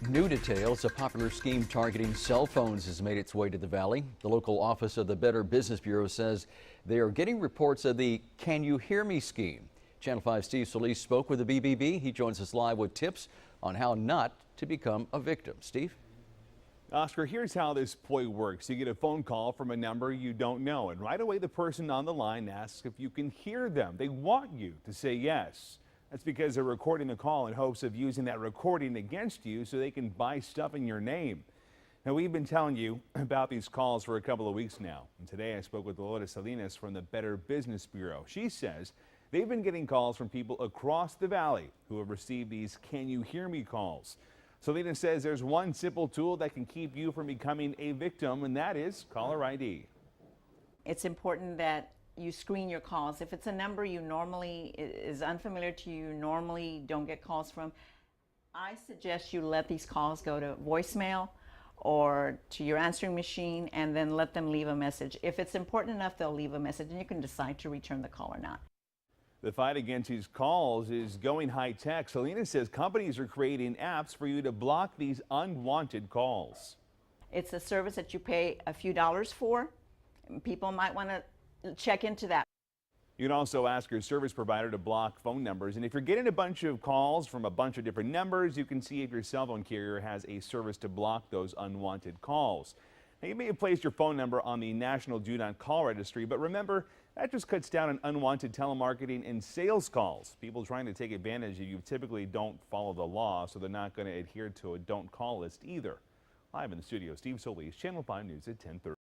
New details. A popular scheme targeting cell phones has made its way to the valley. The local office of the Better Business Bureau says they are getting reports of the Can You Hear Me scheme. Channel 5 Steve Solis spoke with the BBB. He joins us live with tips on how not to become a victim. Steve? Oscar, here's how this ploy works. You get a phone call from a number you don't know, and right away the person on the line asks if you can hear them. They want you to say yes. That's because they're recording the call in hopes of using that recording against you so they can buy stuff in your name. Now, we've been telling you about these calls for a couple of weeks now. And today I spoke with Dolores Salinas from the Better Business Bureau. She says they've been getting calls from people across the valley who have received these Can You Hear Me calls. Salinas says there's one simple tool that can keep you from becoming a victim, and that is caller ID. It's important that you screen your calls. If it's a number you normally is unfamiliar to you, normally don't get calls from, I suggest you let these calls go to voicemail or to your answering machine and then let them leave a message. If it's important enough, they'll leave a message and you can decide to return the call or not. The fight against these calls is going high tech. Salinas says companies are creating apps for you to block these unwanted calls. It's a service that you pay a few dollars for. People might want to check into that. You can also ask your service provider to block phone numbers. And if you're getting a bunch of calls from a bunch of different numbers, you can see if your cell phone carrier has a service to block those unwanted calls. Now, you may have placed your phone number on the National Do Not Call Registry, but remember, that just cuts down on unwanted telemarketing and sales calls. People trying to take advantage of you typically don't follow the law, so they're not going to adhere to a don't call list either. Live in the studio, Steve Solis, Channel 5 News at 10:30.